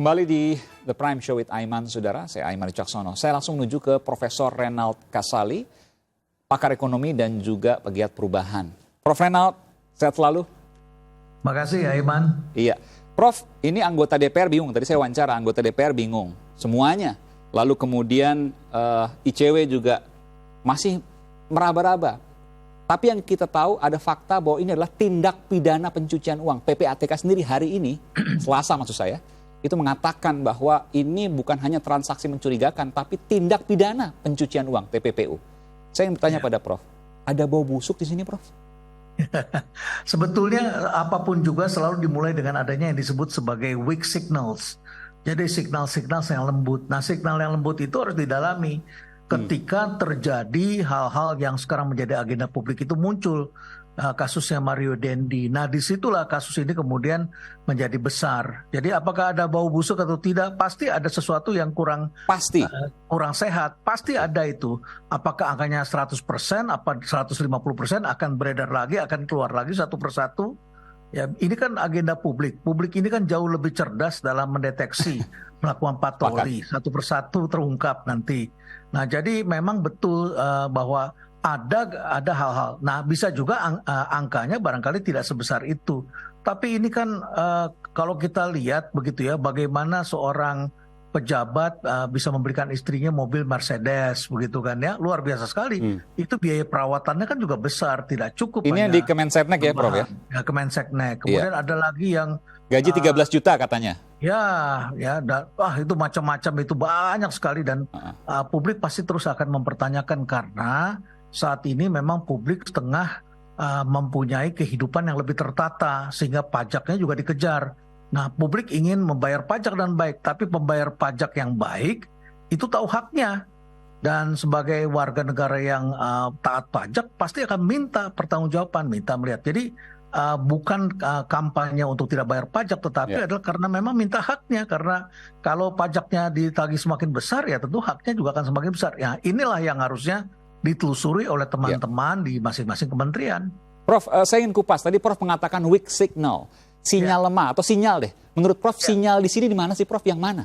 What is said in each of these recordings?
Kembali di The Prime Show with Aiman, saudara. Saya Aiman Wicaksono. Saya langsung menuju ke Profesor Renald Kasali, pakar ekonomi dan juga pegiat perubahan. Prof Renald, sehat selalu. Makasih Aiman. Iya. Prof, ini anggota DPR bingung. Tadi saya wawancara, anggota DPR bingung. Semuanya. Lalu kemudian ICW juga masih meraba-raba. Tapi yang kita tahu ada fakta bahwa ini adalah tindak pidana pencucian uang. PPATK sendiri hari ini, Selasa maksud saya, itu mengatakan bahwa ini bukan hanya transaksi mencurigakan, tapi tindak pidana pencucian uang, TPPU. Saya ingin bertanya pada Prof, ada bau busuk di sini, Prof? Sebetulnya apapun juga selalu dimulai dengan adanya yang disebut sebagai weak signals. Jadi signal-signal yang lembut. Nah, signal yang lembut itu harus didalami. Ketika terjadi hal-hal yang sekarang menjadi agenda publik itu muncul, kasusnya Mario Dendi. Nah, disitulah kasus ini kemudian menjadi besar. Jadi apakah ada bau busuk atau tidak? Pasti ada sesuatu yang kurang sehat. Pasti ada itu. Apakah angkanya 100%, apa 150% akan beredar lagi, akan keluar lagi satu persatu? Ya, ini kan agenda publik. Publik ini kan jauh lebih cerdas dalam mendeteksi, melakukan patroli, satu persatu terungkap nanti. Nah, jadi memang betul bahwa ada hal-hal. Nah, bisa juga angkanya barangkali tidak sebesar itu. Tapi ini kan kalau kita lihat begitu ya, bagaimana seorang pejabat bisa memberikan istrinya mobil Mercedes begitu kan ya, luar biasa sekali. Itu biaya perawatannya kan juga besar, tidak cukup. Ini yang di Kemenseknek ya, Prof ya? Ya, Kemenseknek. Kemudian ada lagi yang gaji 13 juta katanya. Ya, itu macam-macam, itu banyak sekali dan publik pasti terus akan mempertanyakan karena saat ini memang publik tengah mempunyai kehidupan yang lebih tertata sehingga pajaknya juga dikejar. Nah, publik ingin membayar pajak dan baik, tapi pembayar pajak yang baik itu tahu haknya. Dan sebagai warga negara yang taat pajak pasti akan minta pertanggungjawaban, minta melihat. Jadi bukan kampanye untuk tidak bayar pajak, tetapi adalah karena memang minta haknya. Karena kalau pajaknya ditagih semakin besar, ya tentu haknya juga akan semakin besar. Ya, inilah yang harusnya ditelusuri oleh teman-teman di masing-masing kementerian. Prof, saya ingin kupas. Tadi Prof mengatakan weak signal, sinyal lemah atau sinyal deh. Menurut Prof, sinyal di sini di mana sih, Prof? Yang mana?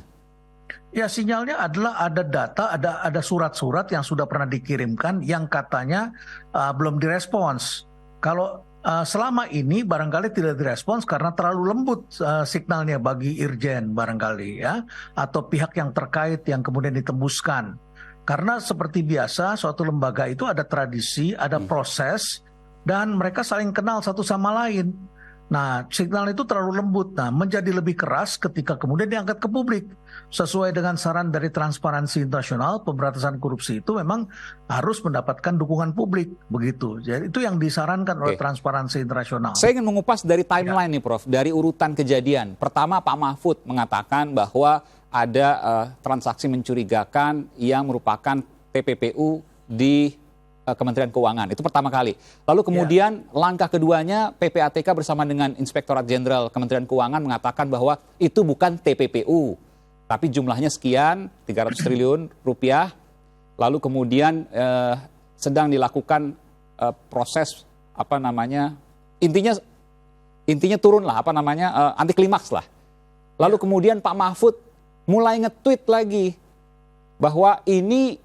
Ya, sinyalnya adalah ada data, ada surat-surat yang sudah pernah dikirimkan yang katanya belum direspons. Kalau selama ini barangkali tidak direspons karena terlalu lembut signalnya bagi Irjen barangkali ya, atau pihak yang terkait yang kemudian ditembuskan. Karena seperti biasa suatu lembaga itu ada tradisi, ada proses, dan mereka saling kenal satu sama lain. Nah, signal itu terlalu lembut. Nah, menjadi lebih keras ketika kemudian diangkat ke publik. Sesuai dengan saran dari Transparansi Internasional, pemberantasan korupsi itu memang harus mendapatkan dukungan publik. Begitu. Jadi itu yang disarankan oleh Transparansi Internasional. Saya ingin mengupas dari timeline nih, Prof. Dari urutan kejadian. Pertama, Pak Mahfud mengatakan bahwa ada transaksi mencurigakan yang merupakan TPPU di Kementerian Keuangan. Itu pertama kali. Lalu kemudian langkah keduanya PPATK bersama dengan Inspektorat Jenderal Kementerian Keuangan mengatakan bahwa itu bukan TPPU. Tapi jumlahnya sekian, 300 triliun rupiah. Lalu kemudian sedang dilakukan proses intinya turun lah anti klimaks lah. Lalu kemudian Pak Mahfud mulai nge-tweet lagi bahwa ini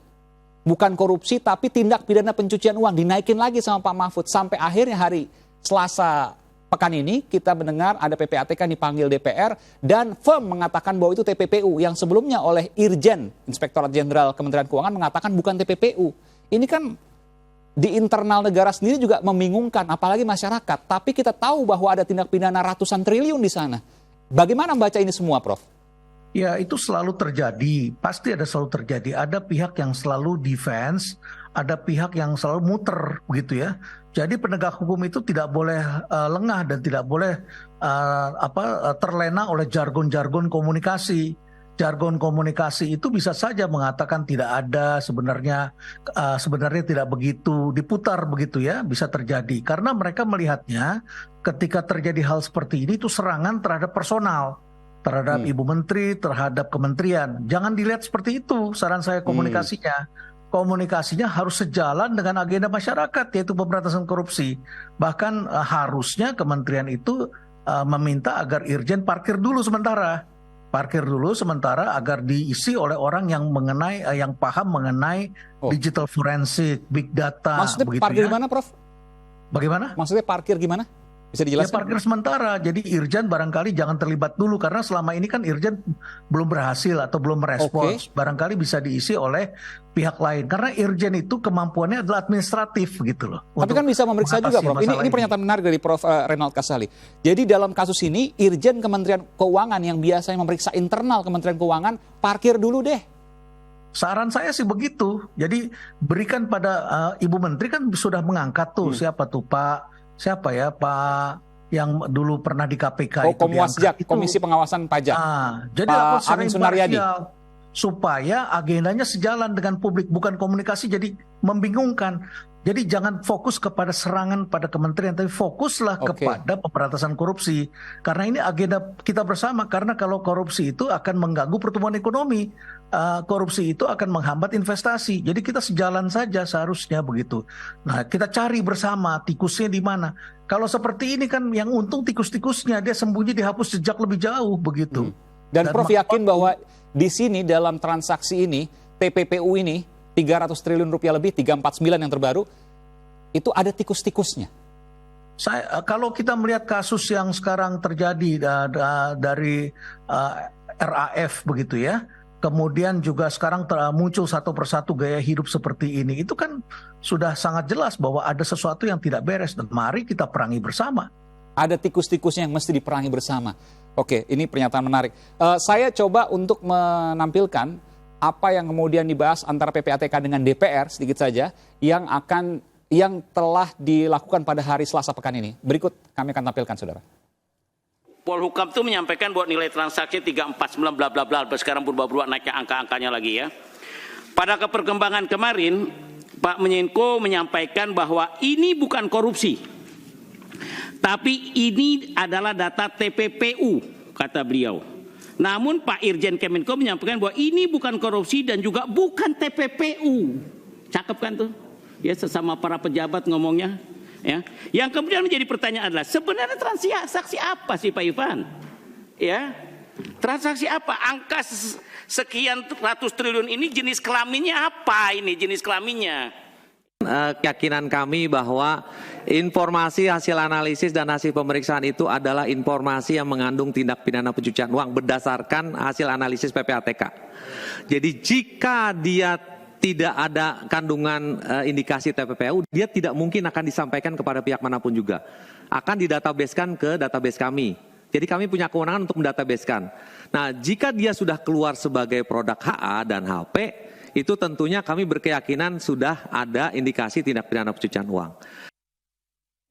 bukan korupsi tapi tindak pidana pencucian uang, dinaikin lagi sama Pak Mahfud. Sampai akhirnya hari Selasa pekan ini kita mendengar ada PPATK dipanggil DPR dan firm mengatakan bahwa itu TPPU yang sebelumnya oleh Irjen Inspektorat Jenderal Kementerian Keuangan mengatakan bukan TPPU. Ini kan di internal negara sendiri juga membingungkan apalagi masyarakat. Tapi kita tahu bahwa ada tindak pidana ratusan triliun di sana. Bagaimana membaca ini semua, Prof? Ya, itu selalu terjadi, pasti selalu terjadi. Ada pihak yang selalu defense, ada pihak yang selalu muter, begitu ya. Jadi penegak hukum itu tidak boleh lengah dan tidak boleh terlena oleh jargon-jargon komunikasi. Jargon komunikasi itu bisa saja mengatakan tidak ada, sebenarnya tidak begitu, diputar begitu ya, bisa terjadi. Karena mereka melihatnya ketika terjadi hal seperti ini itu serangan terhadap personal. Terhadap Ibu Menteri, terhadap kementerian. Jangan dilihat seperti itu, saran saya komunikasinya. Komunikasinya harus sejalan dengan agenda masyarakat, yaitu pemberantasan korupsi. Bahkan harusnya kementerian itu meminta agar Irjen parkir dulu sementara. Parkir dulu sementara agar diisi oleh orang yang yang paham mengenai digital forensik, big data. Maksudnya begitu parkir ya. gimana, Prof? Bagaimana? Maksudnya parkir gimana? Bisa Ya dijelaskan? parkir sementara. Jadi Irjen barangkali jangan terlibat dulu karena selama ini kan Irjen belum berhasil atau belum merespons. Barangkali bisa diisi oleh pihak lain karena Irjen itu kemampuannya adalah administratif gitu loh. Tapi kan bisa memeriksa juga, Prof. Ini pernyataan menarik dari Prof. Renald Kasali. Jadi dalam kasus ini Irjen Kementerian Keuangan yang biasanya memeriksa internal Kementerian Keuangan parkir dulu deh. Saran saya sih begitu. Jadi berikan pada Ibu Menteri kan sudah mengangkat tuh siapa Pak yang dulu pernah di KPK itu Komwasjak, Komisi Pengawasan Pajak. Jadi Pak Amin Sunaryadi. Supaya agendanya sejalan dengan publik, bukan komunikasi jadi membingungkan. Jadi jangan fokus kepada serangan pada kementerian, tapi fokuslah kepada pemberantasan korupsi. Karena ini agenda kita bersama, karena kalau korupsi itu akan mengganggu pertumbuhan ekonomi. Korupsi itu akan menghambat investasi. Jadi kita sejalan saja seharusnya begitu. Nah, kita cari bersama tikusnya di mana. Kalau seperti ini kan yang untung tikus-tikusnya, dia sembunyi dihapus sejak lebih jauh begitu. Dan Prof yakin bahwa di sini dalam transaksi ini, TPPU ini 300 triliun rupiah lebih, 349 yang terbaru, itu ada tikus-tikusnya. Kalau kita melihat kasus yang sekarang terjadi dari RAF begitu ya, kemudian juga sekarang muncul satu persatu gaya hidup seperti ini, itu kan sudah sangat jelas bahwa ada sesuatu yang tidak beres dan mari kita perangi bersama. Ada tikus-tikusnya yang mesti diperangi bersama. Oke, ini pernyataan menarik. Saya coba untuk menampilkan apa yang kemudian dibahas antara PPATK dengan DPR sedikit saja yang telah dilakukan pada hari Selasa pekan ini. Berikut kami akan tampilkan, saudara. Polhukam itu menyampaikan bahwa nilai transaksi 349 bla bla bla, sekarang berubah-ubah naiknya angka-angkanya lagi ya. Pada perkembangan kemarin, Pak Menko menyampaikan bahwa ini bukan korupsi, tapi ini adalah data TPPU, kata beliau. Namun Pak Irjen Kemenko menyampaikan bahwa ini bukan korupsi dan juga bukan TPPU. Cakep kan tuh? Ya, sesama para pejabat ngomongnya. Ya. Yang kemudian menjadi pertanyaan adalah sebenarnya transaksi apa sih Pak Ivan? Ya, transaksi apa? Angka sekian ratus triliun ini jenis kelaminnya apa? Ini jenis kelaminnya. Keyakinan kami bahwa informasi hasil analisis dan hasil pemeriksaan itu adalah informasi yang mengandung tindak pidana pencucian uang berdasarkan hasil analisis PPATK. Jadi jika dia tidak ada kandungan indikasi TPPU, dia tidak mungkin akan disampaikan kepada pihak manapun juga. Akan didatabasekan ke database kami. Jadi kami punya kewenangan untuk mendatabasekan. Nah, jika dia sudah keluar sebagai produk HA dan HP, itu tentunya kami berkeyakinan sudah ada indikasi tindak pidana pencucian uang.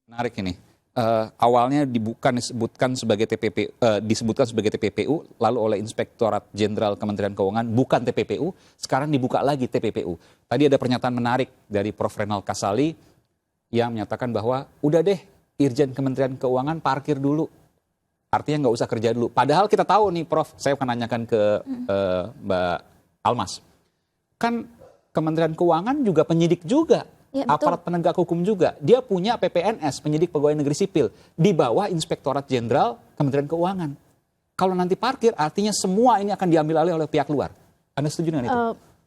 Menarik ini. Awalnya disebutkan sebagai TPPU, lalu oleh Inspektorat Jenderal Kementerian Keuangan bukan TPPU, sekarang dibuka lagi TPPU. Tadi ada pernyataan menarik dari Prof. Renald Kasali yang menyatakan bahwa udah deh Irjen Kementerian Keuangan parkir dulu. Artinya nggak usah kerja dulu. Padahal kita tahu nih Prof, saya akan nanyakan ke Mbak Almas. Kan Kementerian Keuangan juga penyidik juga. Ya, aparat penegak hukum juga. Dia punya PPNS, penyidik pegawai negeri sipil, di bawah Inspektorat Jenderal Kementerian Keuangan. Kalau nanti parkir, artinya semua ini akan diambil alih oleh pihak luar. Anda setuju dengan itu?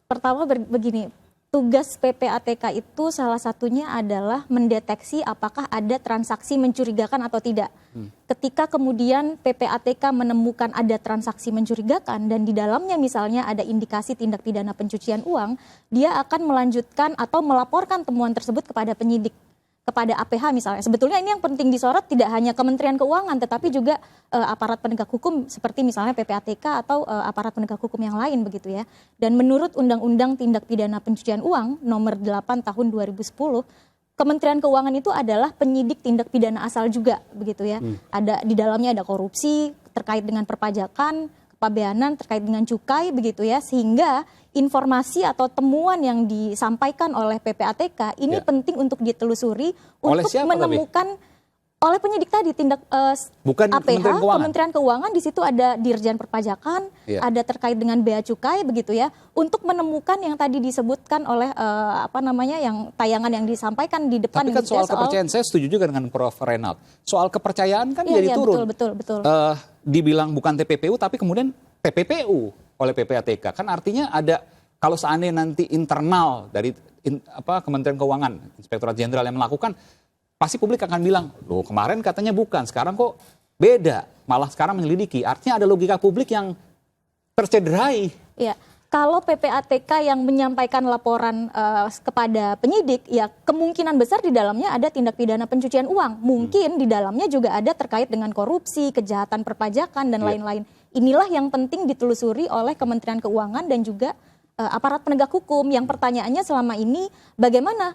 Pertama begini, tugas PPATK itu salah satunya adalah mendeteksi apakah ada transaksi mencurigakan atau tidak. Ketika kemudian PPATK menemukan ada transaksi mencurigakan dan di dalamnya misalnya ada indikasi tindak pidana pencucian uang, dia akan melanjutkan atau melaporkan temuan tersebut kepada penyidik, kepada APH misalnya. Sebetulnya ini yang penting disorot tidak hanya Kementerian Keuangan tetapi juga aparat penegak hukum seperti misalnya PPATK atau aparat penegak hukum yang lain begitu ya. Dan menurut Undang-Undang Tindak Pidana Pencucian Uang nomor 8 tahun 2010, Kementerian Keuangan itu adalah penyidik tindak pidana asal juga begitu ya. Ada di dalamnya ada korupsi terkait dengan perpajakan, kepabeanan terkait dengan cukai begitu ya, sehingga informasi atau temuan yang disampaikan oleh PPATK ini penting untuk ditelusuri untuk menemukan oleh penyidik tadi tindak bukan APH Kementerian Keuangan, di situ ada Dirjen Perpajakan, ada terkait dengan bea cukai begitu ya, untuk menemukan yang tadi disebutkan oleh yang tayangan yang disampaikan di depan. Tapi kan soal kepercayaan saya setuju juga dengan Prof. Renald. Soal kepercayaan kan jadi turun. Betul. Dibilang bukan TPPU tapi kemudian TPPU oleh PPATK. Kan artinya ada, kalau seandainya nanti internal dari Kementerian Keuangan, Inspektorat Jenderal yang melakukan, pasti publik akan bilang, loh kemarin katanya bukan, sekarang kok beda, malah sekarang menyelidiki. Artinya ada logika publik yang tercederai. Ya, kalau PPATK yang menyampaikan laporan kepada penyidik, ya kemungkinan besar di dalamnya ada tindak pidana pencucian uang. Mungkin di dalamnya juga ada terkait dengan korupsi, kejahatan perpajakan, dan lain-lain. Inilah yang penting ditelusuri oleh Kementerian Keuangan dan juga aparat penegak hukum. Yang pertanyaannya selama ini bagaimana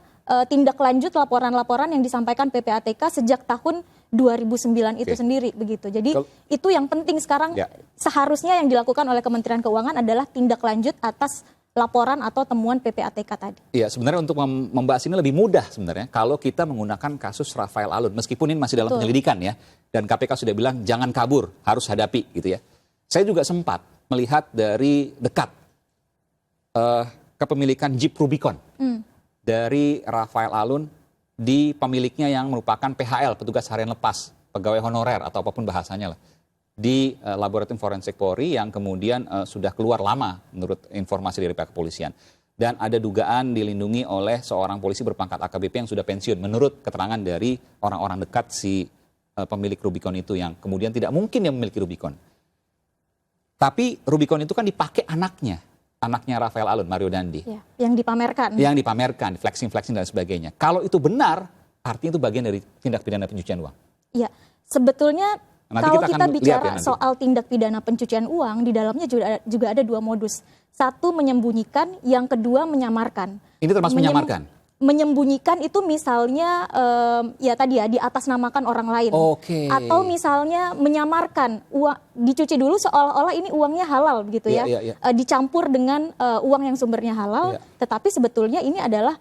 tindak lanjut laporan-laporan yang disampaikan PPATK sejak tahun 2009 itu sendiri begitu. Jadi itu yang penting sekarang seharusnya yang dilakukan oleh Kementerian Keuangan adalah tindak lanjut atas laporan atau temuan PPATK tadi. Iya, sebenarnya untuk membahas ini lebih mudah sebenarnya kalau kita menggunakan kasus Rafael Alun. Meskipun ini masih dalam penyelidikan ya, dan KPK sudah bilang jangan kabur, harus hadapi gitu ya. Saya juga sempat melihat dari dekat kepemilikan Jeep Rubicon dari Rafael Alun di pemiliknya yang merupakan PHL, petugas harian lepas, pegawai honorer atau apapun bahasanya lah, di Laboratorium Forensik Polri yang kemudian sudah keluar lama menurut informasi dari pihak kepolisian. Dan ada dugaan dilindungi oleh seorang polisi berpangkat AKBP yang sudah pensiun menurut keterangan dari orang-orang dekat si pemilik Rubicon itu yang kemudian tidak mungkin dia memiliki Rubicon. Tapi Rubicon itu kan dipakai anaknya Rafael Alun, Mario Dandi. Ya, yang dipamerkan. Yang dipamerkan, flexing-flexing dan sebagainya. Kalau itu benar, artinya itu bagian dari tindak pidana pencucian uang. Iya, sebetulnya nanti kalau kita bicara ya soal tindak pidana pencucian uang, di dalamnya juga ada dua modus. Satu menyembunyikan, yang kedua menyamarkan. Ini termasuk menyamarkan? Menyembunyikan itu misalnya ya tadi ya diatasnamakan orang lain. Atau misalnya menyamarkan uang dicuci dulu seolah-olah ini uangnya halal begitu ya. Dicampur dengan uang yang sumbernya halal, tetapi sebetulnya ini adalah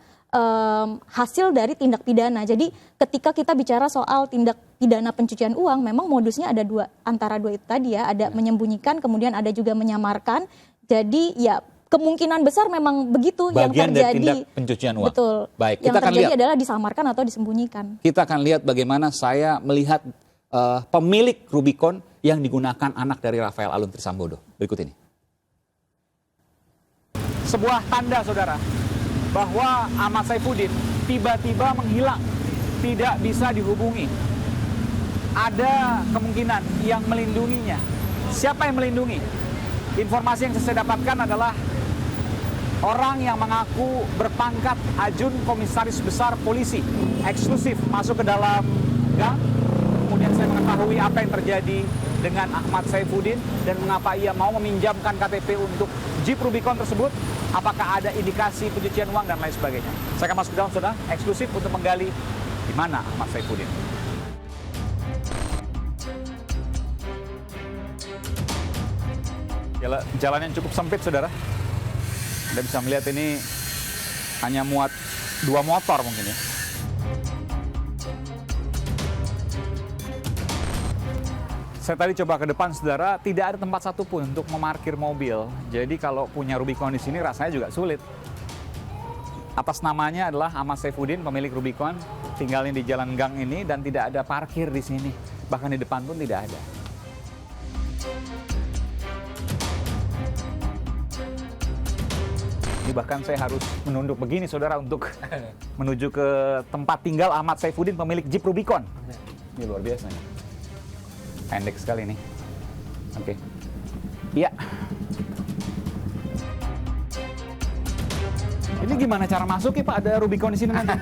hasil dari tindak pidana. Jadi ketika kita bicara soal tindak pidana pencucian uang, memang modusnya ada antara dua itu tadi ya, ada menyembunyikan, kemudian ada juga menyamarkan. Jadi ya kemungkinan besar memang begitu bagian yang terjadi. Dari tindak pencucian uang. Betul. Baik, yang terjadi adalah disamarkan atau disembunyikan. Kita akan lihat bagaimana saya melihat pemilik Rubicon yang digunakan anak dari Rafael Alun Trisambodo. Berikut ini. Sebuah tanda, saudara, bahwa Ahmad Saifuddin tiba-tiba menghilang, tidak bisa dihubungi. Ada kemungkinan yang melindunginya. Siapa yang melindungi? Informasi yang saya dapatkan adalah orang yang mengaku berpangkat Ajun Komisaris Besar Polisi, eksklusif masuk ke dalam gang. Kemudian saya mengetahui apa yang terjadi dengan Ahmad Saifuddin dan mengapa ia mau meminjamkan KTP untuk Jeep Rubicon tersebut. Apakah ada indikasi pencucian uang dan lain sebagainya. Saya akan masuk ke dalam, saudara, eksklusif untuk menggali di mana Ahmad Saifuddin. Jalan yang cukup sempit, saudara. Anda bisa melihat ini hanya muat 2 motor mungkin ya. Saya tadi coba ke depan, saudara, tidak ada tempat satupun untuk memarkir mobil. Jadi kalau punya Rubicon di sini rasanya juga sulit. Atas namanya adalah Ahmad Saifuddin, pemilik Rubicon, tinggalnya di jalan gang ini dan tidak ada parkir di sini. Bahkan di depan pun tidak ada. Ini bahkan saya harus menunduk begini, saudara, untuk menuju ke tempat tinggal Ahmad Saifuddin, pemilik Jeep Rubicon. Ini luar biasa nih. Pendek sekali nih. Oke. Iya. Ini gimana cara masuk ya, Pak? Ada Rubicon di sini nanti.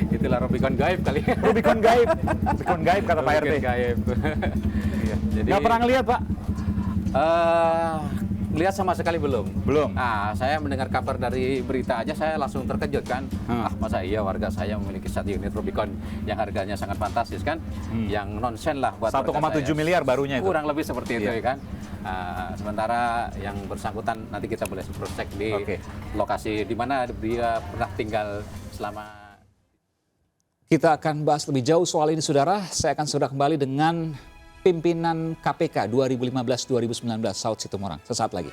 Itulah Rubicon gaib kali. Rubicon gaib. Rubicon gaib kata Pak RT. Rubicon gaib. Iya. Jadi nggak pernah ngeliat, Pak? Lihat sama sekali belum. Belum. Nah, saya mendengar kabar dari berita aja saya langsung terkejut kan. Masa iya warga saya memiliki 1 unit Rubicon yang harganya sangat fantastis kan? Yang nonsen lah buat 1,7 miliar barunya itu. Kurang lebih seperti itu ya kan. Sementara yang bersangkutan nanti kita boleh cross check di lokasi di mana dia pernah tinggal selama. Kita akan bahas lebih jauh soal ini, saudara. Saya akan sudah kembali dengan pimpinan KPK 2015-2019, Saud Situmorang. Sesaat lagi.